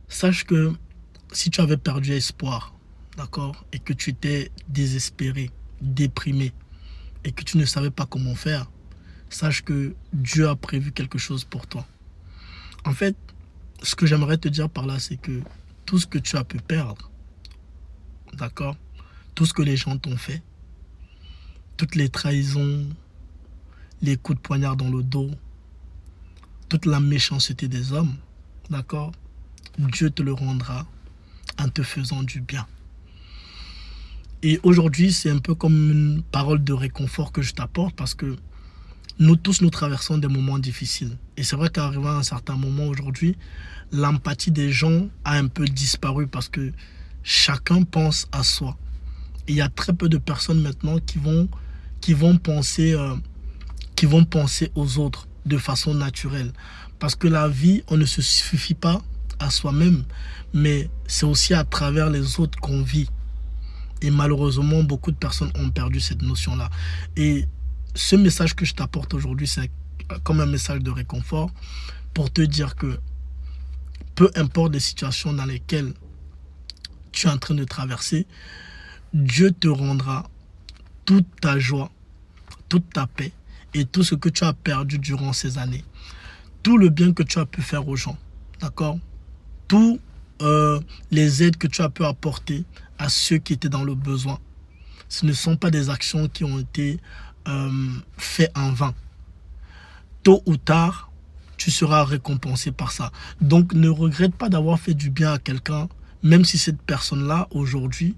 Sache que si tu avais perdu espoir, d'accord, et que tu étais désespéré, déprimé, et que tu ne savais pas comment faire, sache que Dieu a prévu quelque chose pour toi. En fait, ce que j'aimerais te dire par là, c'est que tout ce que tu as pu perdre, d'accord, tout ce que les gens t'ont fait, toutes les trahisons, les coups de poignard dans le dos, toute la méchanceté des hommes, d'accord, Dieu te le rendra en te faisant du bien. Et aujourd'hui, c'est un peu comme une parole de réconfort que je t'apporte parce que nous tous, nous traversons des moments difficiles. Et c'est vrai qu'arrivant à un certain moment aujourd'hui, l'empathie des gens a un peu disparu parce que chacun pense à soi. Et il y a très peu de personnes maintenant qui vont penser aux autres de façon naturelle. Parce que la vie, on ne se suffit pas à soi-même, mais c'est aussi à travers les autres qu'on vit. Et malheureusement, beaucoup de personnes ont perdu cette notion-là. Et ce message que je t'apporte aujourd'hui, c'est comme un message de réconfort pour te dire que peu importe les situations dans lesquelles tu es en train de traverser, Dieu te rendra toute ta joie, toute ta paix et tout ce que tu as perdu durant ces années. Tout le bien que tu as pu faire aux gens, d'accord? Tous les aides que tu as pu apporter à ceux qui étaient dans le besoin. Ce ne sont pas des actions qui ont été faites en vain. Tôt ou tard, tu seras récompensé par ça. Donc, ne regrette pas d'avoir fait du bien à quelqu'un, même si cette personne-là, aujourd'hui,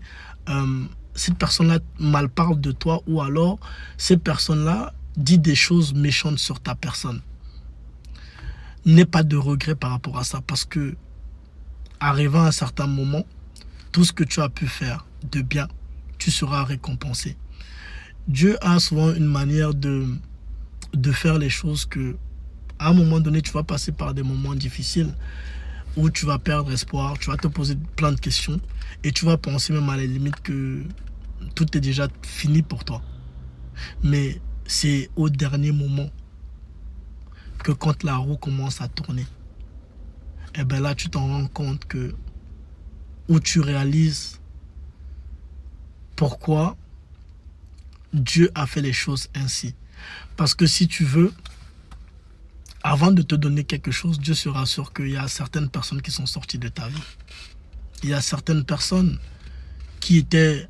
cette personne-là mal parle de toi ou alors cette personne-là dit des choses méchantes sur ta personne. N'aie pas de regret par rapport à ça parce que, arrivant à un certain moment, tout ce que tu as pu faire de bien, tu seras récompensé. Dieu a souvent une manière de faire les choses que, à un moment donné, tu vas passer par des moments difficiles où tu vas perdre espoir, tu vas te poser plein de questions et tu vas penser même à la limite que tout est déjà fini pour toi. Mais c'est au dernier moment que quand la roue commence à tourner, et bien là, tu t'en rends compte que, où tu réalises pourquoi Dieu a fait les choses ainsi. Parce que si tu veux, avant de te donner quelque chose, Dieu sera sûr qu'il y a certaines personnes qui sont sorties de ta vie. Il y a certaines personnes qui étaient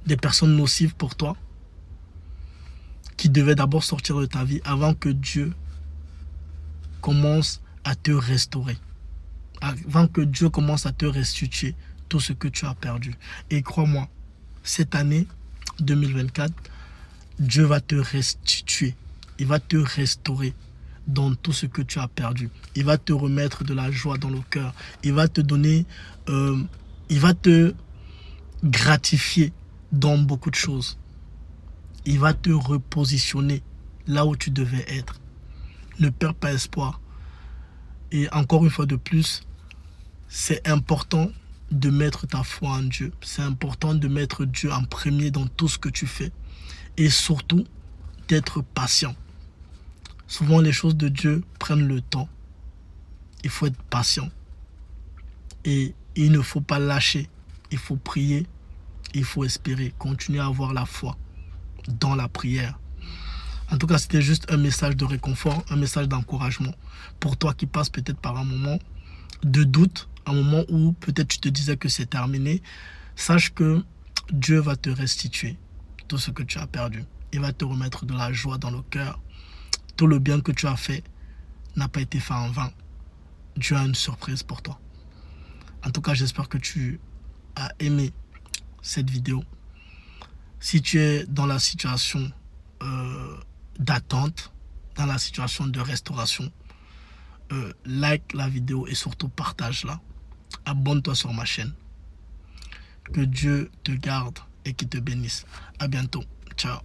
des personnes nocives pour toi, qui devaient d'abord sortir de ta vie avant que Dieu commence à te restaurer. Avant que Dieu commence à te restituer tout ce que tu as perdu. Et crois-moi, cette année 2024, Dieu va te restituer. Il va te restaurer dans tout ce que tu as perdu. Il va te remettre de la joie dans le cœur. Il va te donner, il va te gratifier dans beaucoup de choses. Il va te repositionner là où tu devais être. Ne perds pas espoir. Et encore une fois de plus, c'est important de mettre ta foi en Dieu. C'est important de mettre Dieu en premier dans tout ce que tu fais. Et surtout, d'être patient. Souvent, les choses de Dieu prennent le temps. Il faut être patient. Et il ne faut pas lâcher. Il faut prier. Il faut espérer. Continuer à avoir la foi dans la prière. En tout cas, c'était juste un message de réconfort, un message d'encouragement pour toi qui passes peut-être par un moment de doute, un moment où peut-être tu te disais que c'est terminé. Sache que Dieu va te restituer tout ce que tu as perdu. Il va te remettre de la joie dans le cœur. Tout le bien que tu as fait n'a pas été fait en vain. Dieu a une surprise pour toi. En tout cas, j'espère que tu as aimé cette vidéo. Si tu es dans la situation d'attente, dans la situation de restauration, like la vidéo et surtout partage-la. Abonne-toi sur ma chaîne. Que Dieu te garde et qu'il te bénisse. À bientôt. Ciao.